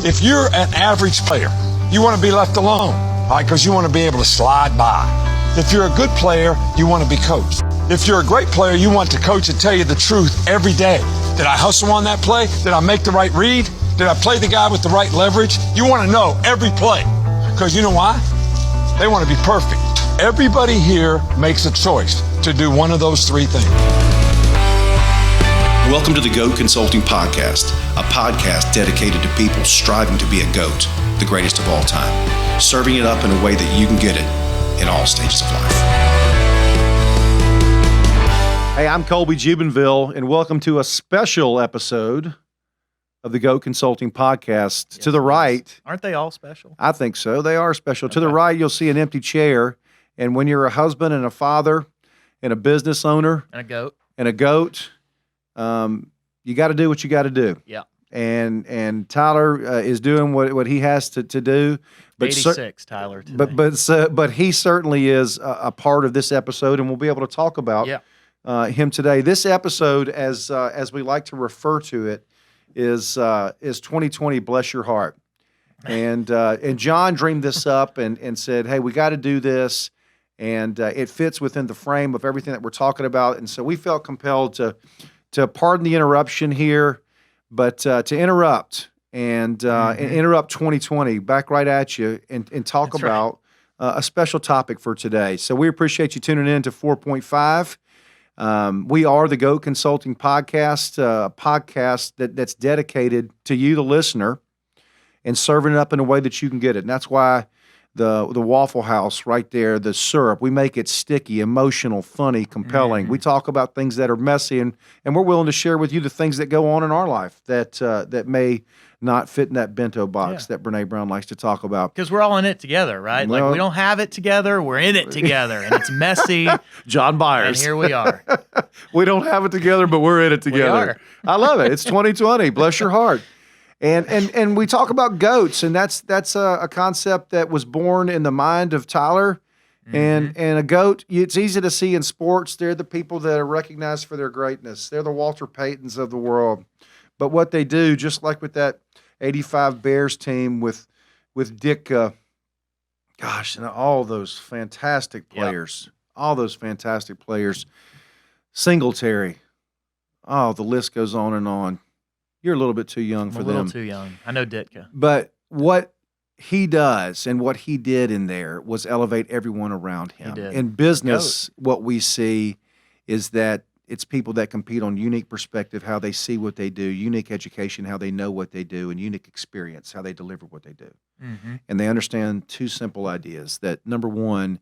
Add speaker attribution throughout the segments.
Speaker 1: If you're an average player, you want to be left alone, right? Because you want to be able to slide by. If you're a good player, you want to be coached. If you're a great player, you want the coach to tell you the truth every day. Did I hustle on that play? Did I make the right read? Did I play the guy with the right leverage? You want to know every play. Because you know why? They want to be perfect. Everybody here makes a choice to do one of those three things.
Speaker 2: Welcome to the GOAT Consulting Podcast, a podcast dedicated to people striving to be a GOAT, the greatest of all time, serving it up in a way that you can get it in all stages of life.
Speaker 3: Hey, I'm Colby Jubenville, and welcome to a special episode of the GOAT Consulting Podcast.
Speaker 4: Yes,
Speaker 3: to the right.
Speaker 4: Aren't they all special?
Speaker 3: I think so. They are special.
Speaker 4: Okay.
Speaker 3: To the right, you'll see an empty chair. And when you're a husband and a father and a business owner
Speaker 4: And a
Speaker 3: you
Speaker 4: goat.
Speaker 3: got to do what you got to do.
Speaker 4: Yeah.
Speaker 3: And Tyler is doing what he has to do. But
Speaker 4: 86, Tyler. Today.
Speaker 3: but he certainly is a part of this episode, and we'll be able to talk about him today. This episode, as we like to refer to it, is 2020. Bless your heart. And John dreamed this up and said, "Hey, we got to do this," and it fits within the frame of everything that we're talking about. And so we felt compelled to pardon the interruption here, but to interrupt and interrupt 2020 back right at you and talk
Speaker 4: That's
Speaker 3: about a special topic for today. So we appreciate you tuning in to 4.5. We are the GOAT Consulting Podcast, a podcast that's dedicated to you, the listener, and serving it up in a way that you can get it. And that's why the Waffle House right there, the syrup, we make it sticky, emotional, funny, compelling. We talk about things that are messy, and we're willing to share with you the things that go on in our life that may not fit in that bento box that Brene Brown likes to talk about.
Speaker 4: Because we're all in it together, right?
Speaker 3: Well,
Speaker 4: like we don't have it together, we're in it together, and it's messy.
Speaker 3: John Byers.
Speaker 4: And here we are.
Speaker 3: We don't have it together, but we're in it together. I love it. It's 2020. Bless your heart. And we talk about goats, and that's a concept that was born in the mind of Tyler. And a goat, it's easy to see in sports. They're the people that are recognized for their greatness. They're the Walter Paytons of the world. But what they do, just like with that 85 Bears team with Dick, and all those fantastic players, Singletary. Oh, the list goes on and on. You're a little bit too young for them.
Speaker 4: A little too young. I know Ditka.
Speaker 3: But what he does and what he did in there was elevate everyone around him.
Speaker 4: He did.
Speaker 3: In business, what we see is that it's people that compete on unique perspective, how they see what they do, unique education, how they know what they do, and unique experience, how they deliver what they do. And they understand two simple ideas. That number one,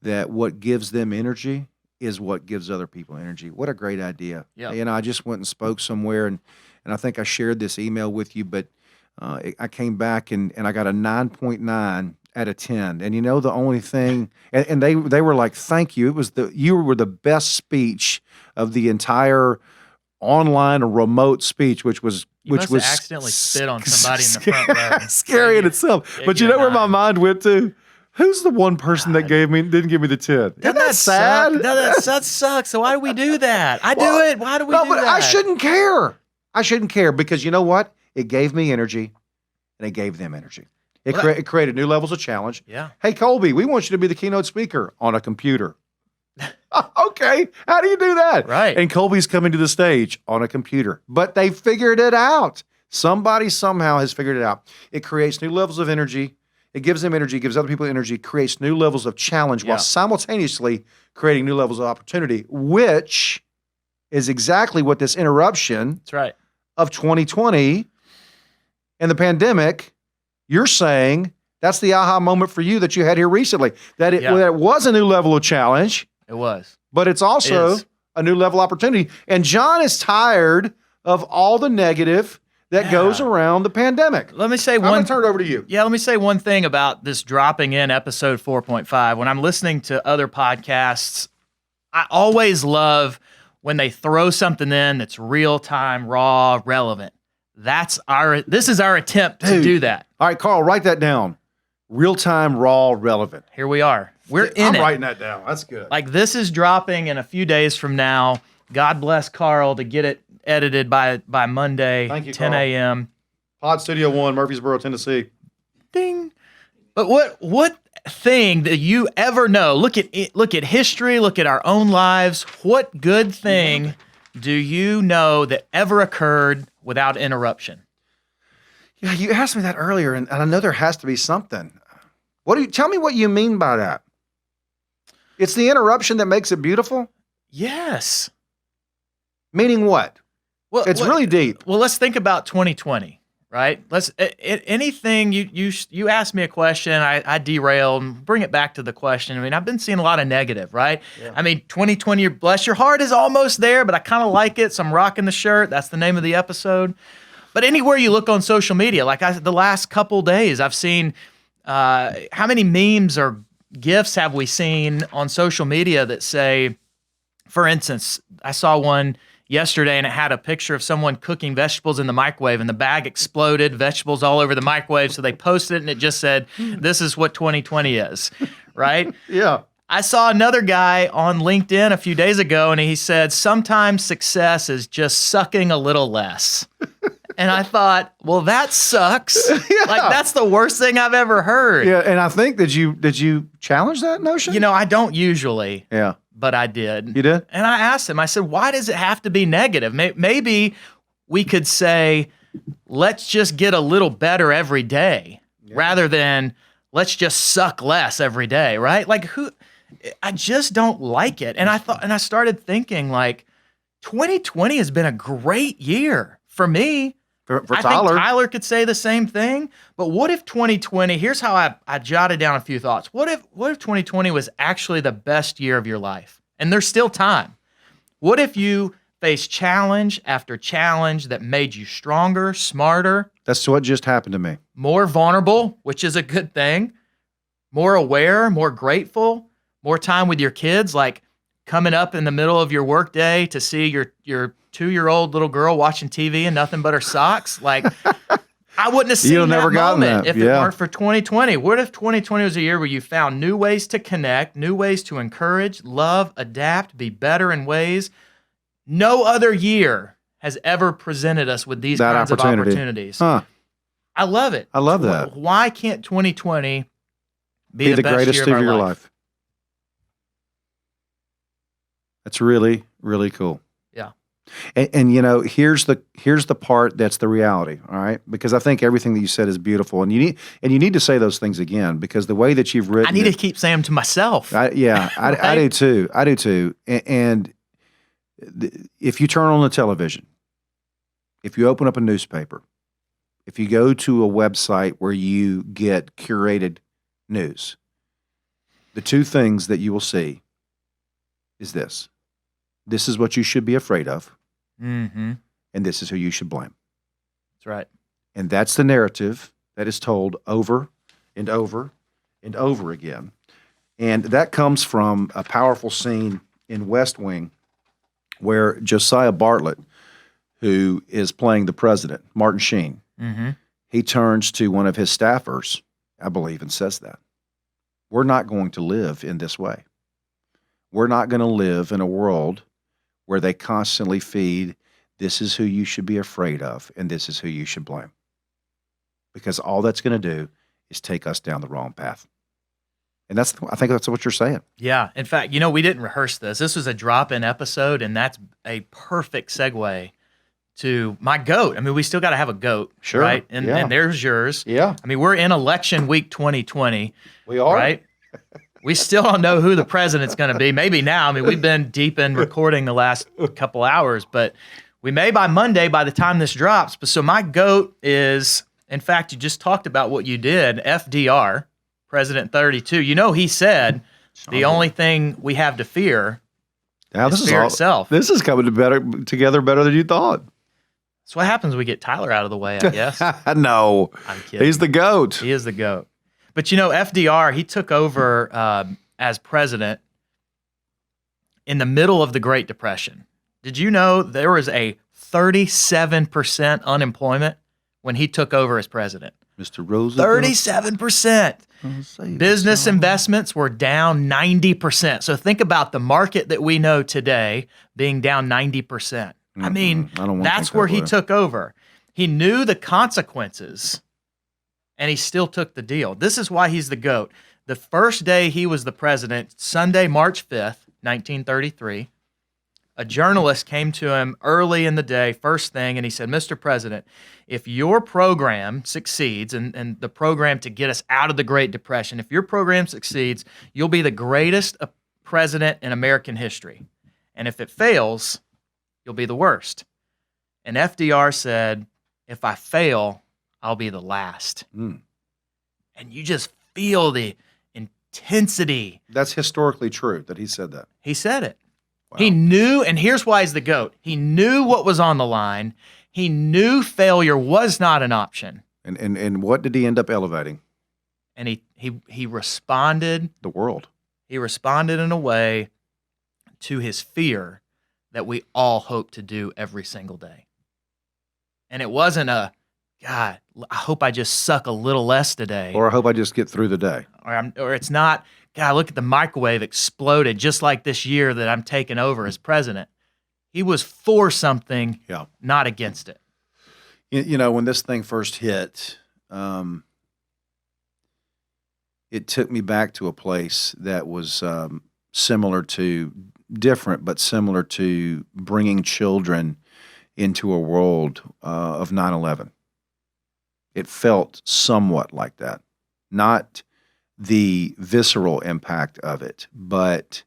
Speaker 3: that what gives them energy is what gives other people energy. What a great idea.
Speaker 4: Yeah.
Speaker 3: You know, I just went and spoke somewhere, and I think I shared this email with you, but I came back and I got a 9.9 out of 10. And you know, the only thing, and they were like, "Thank you. You were the best speech of the entire online or remote speech," which was
Speaker 4: accidentally spit on somebody in the front row.
Speaker 3: Scary in itself. But you know where my mind went to? Who's the one person that didn't give me the 10? Isn't that sad?
Speaker 4: That sucks. So why do we do that? I do it. Why do we do that?
Speaker 3: I shouldn't care. I shouldn't care because you know what? It gave me energy, and it gave them energy. It created new levels of challenge.
Speaker 4: Yeah.
Speaker 3: Hey, Colby, we want you to be the keynote speaker on a computer. Okay, how do you do that?
Speaker 4: Right.
Speaker 3: And Colby's coming to the stage on a computer. But they figured it out. Somebody somehow has figured it out. It creates new levels of energy. It gives them energy, gives other people energy, creates new levels of challenge while simultaneously creating new levels of opportunity, which is exactly what this interruption of 2020 and the pandemic, you're saying that's the aha moment for you that you had here recently, that it was a new level of challenge.
Speaker 4: It was.
Speaker 3: But it's also a new level of opportunity. And John is tired of all the negative that goes around the pandemic.
Speaker 4: Let me say
Speaker 3: I'm going to turn it over to you.
Speaker 4: Yeah, let me say one thing about this dropping in episode 4.5. When I'm listening to other podcasts, I always love when they throw something in that's real time, raw, relevant. This is our attempt to do that.
Speaker 3: All right, Carl, write that down. Real time, raw, relevant.
Speaker 4: Here we are. We're in it.
Speaker 3: I'm writing that down. That's good.
Speaker 4: Like, this is dropping in a few days from now. God bless Carl to get it edited by Monday,
Speaker 3: Thank you,
Speaker 4: 10 a.m.
Speaker 3: Pod Studio 1, Murfreesboro, Tennessee.
Speaker 4: Ding. But what thing that you ever know? Look at history. Look at our own lives. What good thing do you know that ever occurred without interruption?
Speaker 3: Yeah, you asked me that earlier, and I know there has to be something. Tell me what you mean by that? It's the interruption that makes it beautiful?
Speaker 4: Yes.
Speaker 3: Meaning what? Well, it's really deep.
Speaker 4: Well, let's think about 2020, right? Anything you asked me a question, I derailed and bring it back to the question. I mean, I've been seeing a lot of negative, right? Yeah. I mean, 2020, bless your heart, is almost there, but I kind of like it, so I'm rocking the shirt. That's the name of the episode. But anywhere you look on social media, the last couple days, I've seen how many memes or GIFs have we seen on social media that say, for instance, I saw one yesterday and it had a picture of someone cooking vegetables in the microwave and the bag exploded, vegetables all over the microwave. So they posted it and it just said, this is what 2020 is, right?
Speaker 3: Yeah.
Speaker 4: I saw another guy on LinkedIn a few days ago and he said, sometimes success is just sucking a little less. And I thought, well, that sucks. Yeah. That's the worst thing I've ever heard.
Speaker 3: Yeah, and I think, did you challenge that notion?
Speaker 4: I don't usually.
Speaker 3: Yeah.
Speaker 4: But I did.
Speaker 3: You did?
Speaker 4: And I asked him, I said, why does it have to be negative? Maybe we could say, let's just get a little better every day rather than let's just suck less every day, right? I just don't like it. And I started thinking 2020 has been a great year for me.
Speaker 3: For
Speaker 4: I
Speaker 3: Tyler.
Speaker 4: think Tyler could say the same thing. But what if 2020, here's how I jotted down a few thoughts. What if 2020 was actually the best year of your life? And there's still time. What if you faced challenge after challenge that made you stronger, smarter?
Speaker 3: That's what just happened to me.
Speaker 4: More vulnerable, which is a good thing. More aware, more grateful, more time with your kids, coming up in the middle of your work day to see your 2-year-old little girl watching TV and nothing but her socks. I wouldn't have seen that moment if it weren't for 2020. What if 2020 was a year where you found new ways to connect, new ways to encourage, love, adapt, be better in ways no other year has ever presented us with these kinds of opportunities.
Speaker 3: Huh.
Speaker 4: I love it.
Speaker 3: I love that.
Speaker 4: Why can't 2020 be the best
Speaker 3: greatest
Speaker 4: year
Speaker 3: of your life? That's really, really cool.
Speaker 4: Yeah.
Speaker 3: And here's the part that's the reality, all right? Because I think everything that you said is beautiful, and you need to say those things again, because the way that you've written,
Speaker 4: I need to keep saying them to myself.
Speaker 3: I do too. I do too. And if you turn on the television, if you open up a newspaper, if you go to a website where you get curated news, the two things that you will see is this. This is what you should be afraid of,
Speaker 4: mm-hmm.
Speaker 3: and this is who you should blame.
Speaker 4: That's right.
Speaker 3: And that's the narrative that is told over and over and over again. And that comes from a powerful scene in West Wing where Josiah Bartlett, who is playing the president, Martin Sheen,
Speaker 4: mm-hmm.
Speaker 3: he turns to one of his staffers, I believe, and says that. We're not going to live in this way. We're not going to live in a world where they constantly feed, this is who you should be afraid of, and this is who you should blame. Because all that's going to do is take us down the wrong path. And I think that's what you're saying.
Speaker 4: Yeah. In fact, we didn't rehearse this. This was a drop-in episode, and that's a perfect segue to my GOAT. I mean, we still got to have a GOAT,
Speaker 3: sure,
Speaker 4: right? And there's yours.
Speaker 3: Yeah.
Speaker 4: I mean, we're in election week 2020.
Speaker 3: We are.
Speaker 4: Right? We still don't know who the president's going to be. Maybe now. I mean, we've been deep in recording the last couple hours, but we may by Monday, by the time this drops. But so my GOAT is, in fact, you just talked about what you did, FDR, President 32. He said the only thing we have to fear is fear itself.
Speaker 3: This is coming together better than you thought.
Speaker 4: That's what happens when we get Tyler out of the way, I guess.
Speaker 3: No.
Speaker 4: I'm kidding.
Speaker 3: He's the GOAT.
Speaker 4: He is the GOAT. But FDR, he took over as president in the middle of the Great Depression. Did you know there was a 37% unemployment when he took over as president?
Speaker 3: Mr. Roosevelt.
Speaker 4: 37%. Business investments were down 90%. So think about the market that we know today being down 90%. I mean, that's where he took over. He knew the consequences, and he still took the deal. This is why he's the GOAT. The first day he was the president, Sunday, March 5th, 1933, a journalist came to him early in the day, first thing, and he said, Mr. President, if your program succeeds, and the program to get us out of the Great Depression, if your program succeeds, you'll be the greatest president in American history. And if it fails, you'll be the worst. And FDR said, if I fail, I'll be the last. And you just feel the intensity.
Speaker 3: That's historically true that he said that.
Speaker 4: He said it.
Speaker 3: Wow.
Speaker 4: He knew, and here's why he's the GOAT. He knew what was on the line. He knew failure was not an option.
Speaker 3: And what did he end up elevating?
Speaker 4: And he responded.
Speaker 3: The world.
Speaker 4: He responded in a way to his fear that we all hope to do every single day. And it wasn't a, God, I hope I just suck a little less today.
Speaker 3: Or I hope I just get through the day.
Speaker 4: Or it's not, God, look at the microwave exploded just like this year that I'm taking over as president. He was for something, not against it.
Speaker 3: You know, when this thing first hit, it took me back to a place that was different, but similar to bringing children into a world of 9/11. It felt somewhat like that. Not the visceral impact of it, but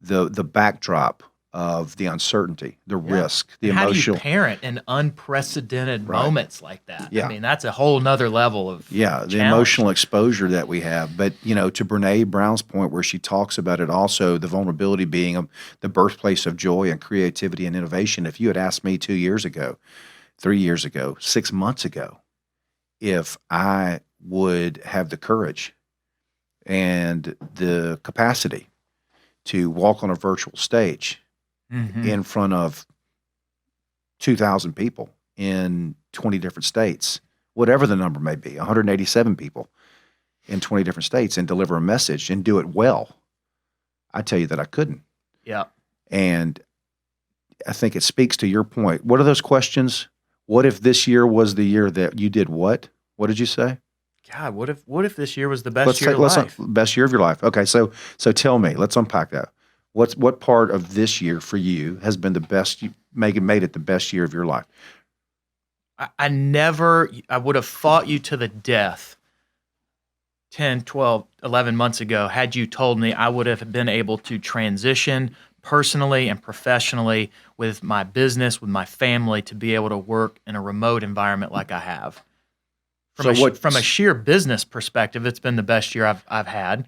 Speaker 3: the backdrop of the uncertainty, the risk, the emotional.
Speaker 4: How do you parent in unprecedented moments like that?
Speaker 3: Yeah.
Speaker 4: I mean, that's a whole nother level of
Speaker 3: the emotional exposure that we have. But, you know, to Brene Brown's point where she talks about it also, the vulnerability being the birthplace of joy and creativity and innovation. If you had asked me 2 years ago, 3 years ago, 6 months ago, if I would have the courage and the capacity to walk on a virtual stage in front of 2,000 people in 20 different states, whatever the number may be, 187 people in 20 different states, and deliver a message and do it well, I tell you that I couldn't.
Speaker 4: Yeah.
Speaker 3: And I think it speaks to your point. What are those questions? What if this year was the year that you did what? What did you say?
Speaker 4: God, what if this year was the best year of your life?
Speaker 3: Best year of your life. Okay, so tell me, let's unpack that. What part of this year for you has been the best, made it the best year of your life?
Speaker 4: I would have fought you to the death 10, 12, 11 months ago had you told me I would have been able to transition personally and professionally with my business, with my family, to be able to work in a remote environment like I have. From a sheer business perspective, it's been the best year I've had.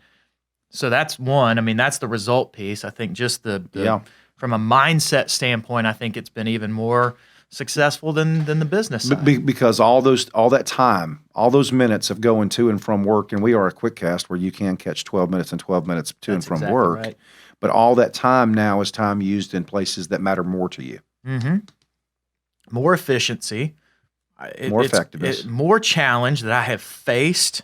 Speaker 4: So that's one. I mean, that's the result piece. I think just from a mindset standpoint, I think it's been even more successful than the business side.
Speaker 3: Because all that time, all those minutes of going to and from work, and we are a quick cast where you can catch 12 minutes and 12 minutes to and from work. Right. But all that time now is time used in places that matter more to you.
Speaker 4: Mm-hmm. More efficiency.
Speaker 3: More effectiveness.
Speaker 4: More challenge that I have faced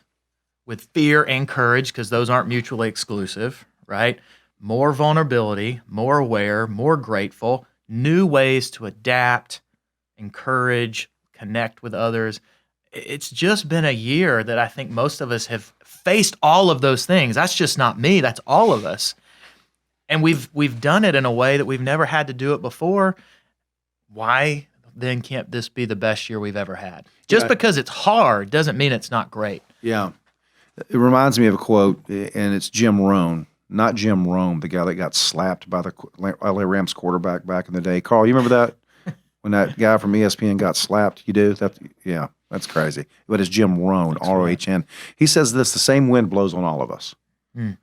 Speaker 4: with fear and courage, because those aren't mutually exclusive, right? More vulnerability, more aware, more grateful, new ways to adapt, encourage, connect with others. It's just been a year that I think most of us have faced all of those things. That's just not me. That's all of us. And we've done it in a way that we've never had to do it before. Why then can't this be the best year we've ever had? Just because it's hard doesn't mean it's not great.
Speaker 3: Yeah. It reminds me of a quote, and it's Jim Rohn, not Jim Rome, the guy that got slapped by the LA Rams quarterback back in the day. Carl, you remember that? When that guy from ESPN got slapped? You do? Yeah, that's crazy. But it's Jim Rohn, R-O-H-N. He says this: the same wind blows on all of us. And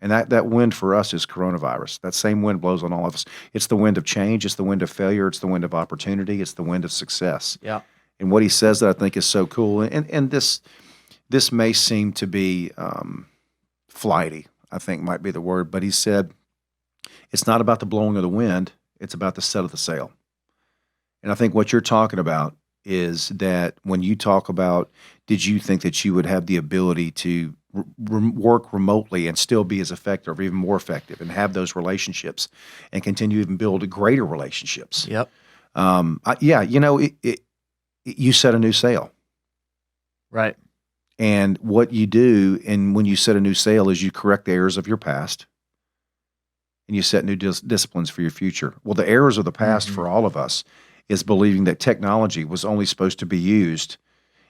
Speaker 3: that wind for us is coronavirus. That same wind blows on all of us. It's the wind of change. It's the wind of failure. It's the wind of opportunity. It's the wind of success.
Speaker 4: Yeah.
Speaker 3: And what he says that I think is so cool, and this may seem to be flighty, I think might be the word, but he said, it's not about the blowing of the wind, it's about the set of the sail. And I think what you're talking about is that when you talk about, did you think that you would have the ability to work remotely and still be as effective or even more effective and have those relationships and continue to even build greater relationships?
Speaker 4: Yep.
Speaker 3: Yeah, you know, you set a new sail.
Speaker 4: Right.
Speaker 3: And what you do, and when you set a new sail, is you correct the errors of your past, and you set new disciplines for your future. Well, the errors of the past for all of us is believing that technology was only supposed to be used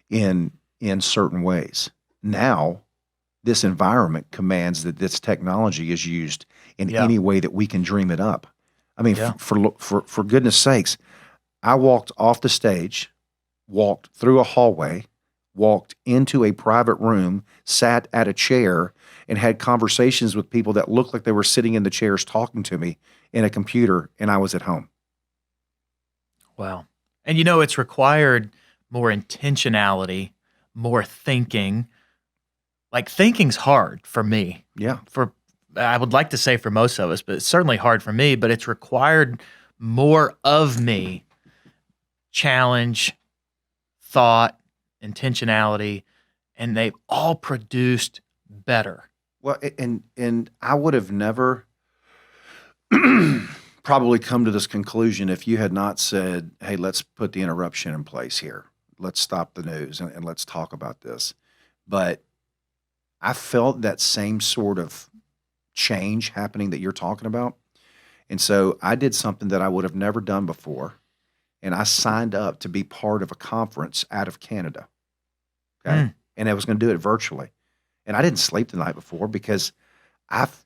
Speaker 3: in certain ways. Now, this environment commands that this technology is used in any way that we can dream it up. I mean, for goodness sakes, I walked off the stage, walked through a hallway, walked into a private room, sat at a chair, and had conversations with people that looked like they were sitting in the chairs talking to me in a computer, and I was at home.
Speaker 4: Wow. And it's required more intentionality, more thinking. Like, thinking's hard for me.
Speaker 3: Yeah.
Speaker 4: I would like to say for most of us, but it's certainly hard for me, but it's required more of me. Challenge, thought, intentionality, and they've all produced better.
Speaker 3: Well, and I would have never probably come to this conclusion if you had not said, hey, let's put the interruption in place here. Let's stop the news and let's talk about this. But I felt that same sort of change happening that you're talking about. And so I did something that I would have never done before. And I signed up to be part of a conference out of Canada. Okay. And I was going to do it virtually. And I didn't sleep the night before because I've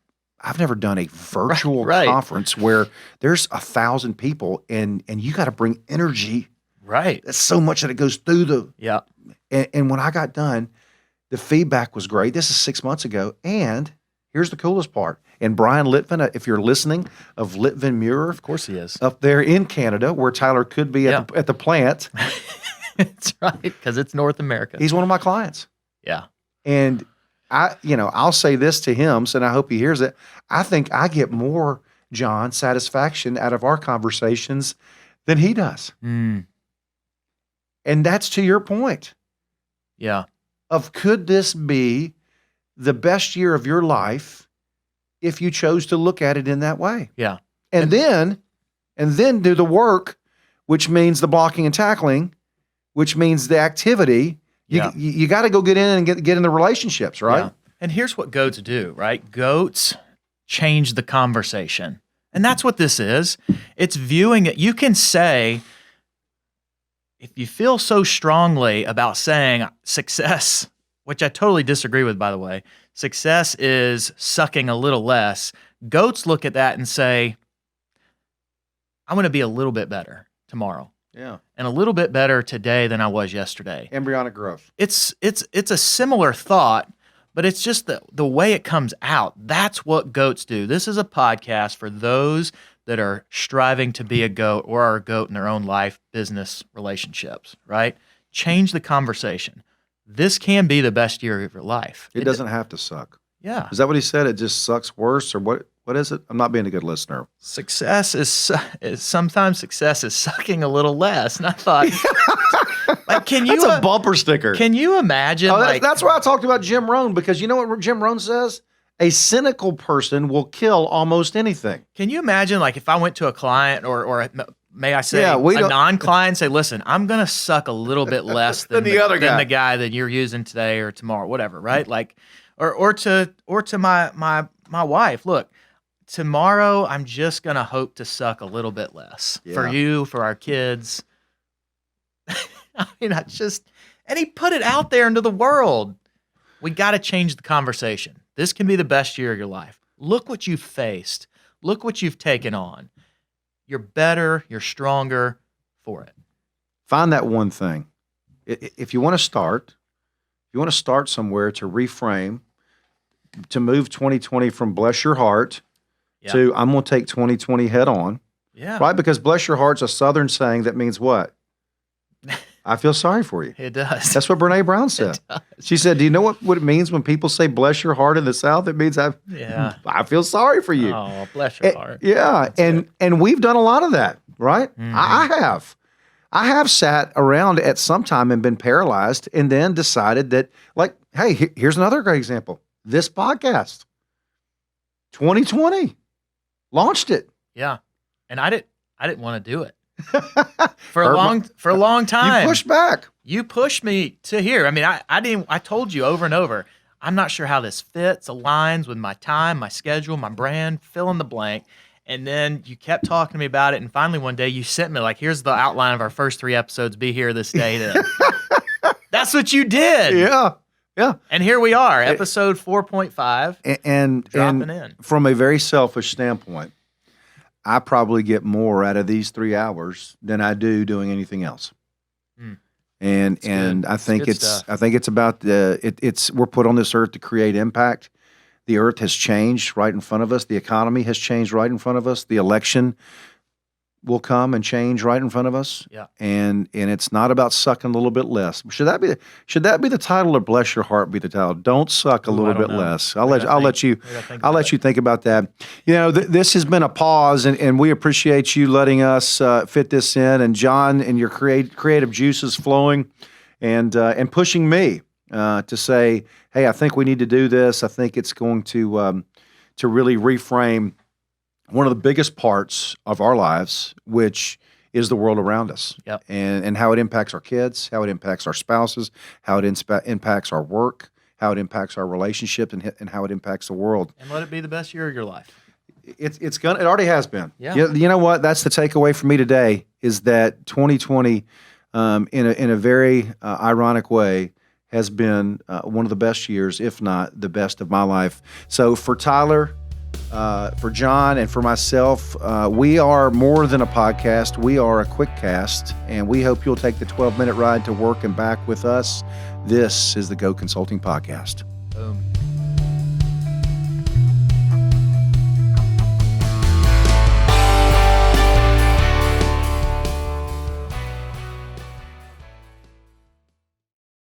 Speaker 3: never done a virtual conference where there's 1,000 people and you got to bring energy.
Speaker 4: Right.
Speaker 3: That's so much that it goes through the. And when I got done, the feedback was great. This is 6 months ago. And here's the coolest part. And Brian Litvin, if you're listening, of Litvin Muir.
Speaker 4: Of course he is.
Speaker 3: Up there in Canada, where Tyler could be at the plant.
Speaker 4: That's right, because it's North America.
Speaker 3: He's one of my clients.
Speaker 4: Yeah.
Speaker 3: And I'll say this to him, and I hope he hears it. I think I get more, John, satisfaction out of our conversations than he does. And that's to your point.
Speaker 4: Yeah.
Speaker 3: Of could this be the best year of your life if you chose to look at it in that way?
Speaker 4: Yeah.
Speaker 3: And then do the work, which means the blocking and tackling, which means the activity. You got to go get in and get in the relationships, right?
Speaker 4: Yeah. And here's what goats do, right? Goats change the conversation. And that's what this is. It's viewing it. You can say, if you feel so strongly about saying success, which I totally disagree with, by the way, success is sucking a little less. Goats look at that and say, I'm going to be a little bit better tomorrow.
Speaker 3: Yeah.
Speaker 4: And a little bit better today than I was yesterday.
Speaker 3: Embryonic growth.
Speaker 4: It's a similar thought, but it's just the way it comes out. That's what goats do. This is a podcast for those that are striving to be a goat or are a goat in their own life, business, relationships, right? Change the conversation. This can be the best year of your life.
Speaker 3: It doesn't have to suck.
Speaker 4: Yeah.
Speaker 3: Is that what he said? It just sucks worse, or what? What is it? I'm not being a good listener.
Speaker 4: Success is sometimes success is sucking a little less. And I thought, like,
Speaker 3: That's a bumper sticker.
Speaker 4: Can you imagine?
Speaker 3: That's why I talked about Jim Rohn, because you know what Jim Rohn says? A cynical person will kill almost anything.
Speaker 4: Can you imagine, like, if I went to a client or may I say a non-client and say, listen, I'm going to suck a little bit less than the guy that you're using today or tomorrow, whatever, right? Like, or to my wife, look, tomorrow I'm just going to hope to suck a little bit less for you, for our kids. I mean, and he put it out there into the world. We got to change the conversation. This can be the best year of your life. Look what you've faced. Look what you've taken on. You're better. You're stronger for it.
Speaker 3: Find that one thing. If you want to start, somewhere to reframe, to move 2020 from bless your heart to I'm going to take 2020 head on.
Speaker 4: Yeah.
Speaker 3: Right? Because bless your heart's a Southern saying that means what? I feel sorry for you.
Speaker 4: It does.
Speaker 3: That's what Brene Brown said. She said, do you know what it means when people say bless your heart in the South? It means I feel sorry for you.
Speaker 4: Oh, bless your heart.
Speaker 3: Yeah. And we've done a lot of that, right? Mm-hmm. I have sat around at some time and been paralyzed and then decided that, like, hey, here's another great example. This podcast, 2020, launched it.
Speaker 4: Yeah. And I didn't want to do it. for a long time.
Speaker 3: You pushed back.
Speaker 4: You pushed me to here. I mean, I told you over and over, I'm not sure how this fits, aligns with my time, my schedule, my brand, fill in the blank. And then you kept talking to me about it. And finally one day you sent me like, here's the outline of our first 3 episodes. Be here this day. That's what you did.
Speaker 3: Yeah. Yeah.
Speaker 4: And here we are, episode 4.5.
Speaker 3: And
Speaker 4: dropping in.
Speaker 3: From a very selfish standpoint, I probably get more out of these 3 hours than I do doing anything else. And I think it's about we're put on this earth to create impact. The earth has changed right in front of us. The economy has changed right in front of us. The election will come and change right in front of us.
Speaker 4: Yeah.
Speaker 3: And it's not about sucking a little bit less. Should that be the title, or bless your heart be the title? Don't suck a little bit less. I'll let you think about that. You know, this has been a pause, and we appreciate you letting us fit this in, and John and your creative juices flowing, and pushing me to say, hey, I think we need to do this. I think it's going to really reframe one of the biggest parts of our lives, which is the world around us.
Speaker 4: Yep.
Speaker 3: And how it impacts our kids, how it impacts our spouses, how it impacts our work, how it impacts our relationships, and how it impacts the world.
Speaker 4: And let it be the best year of your life.
Speaker 3: It already has been.
Speaker 4: Yeah.
Speaker 3: You know what? That's the takeaway for me today, is that 2020, in a very ironic way, has been one of the best years, if not the best of my life. So for Tyler, for John, and for myself, we are more than a podcast. We are a quick cast, and we hope you'll take the 12-minute ride to work and back with us. This is the Go Consulting Podcast.
Speaker 4: Boom.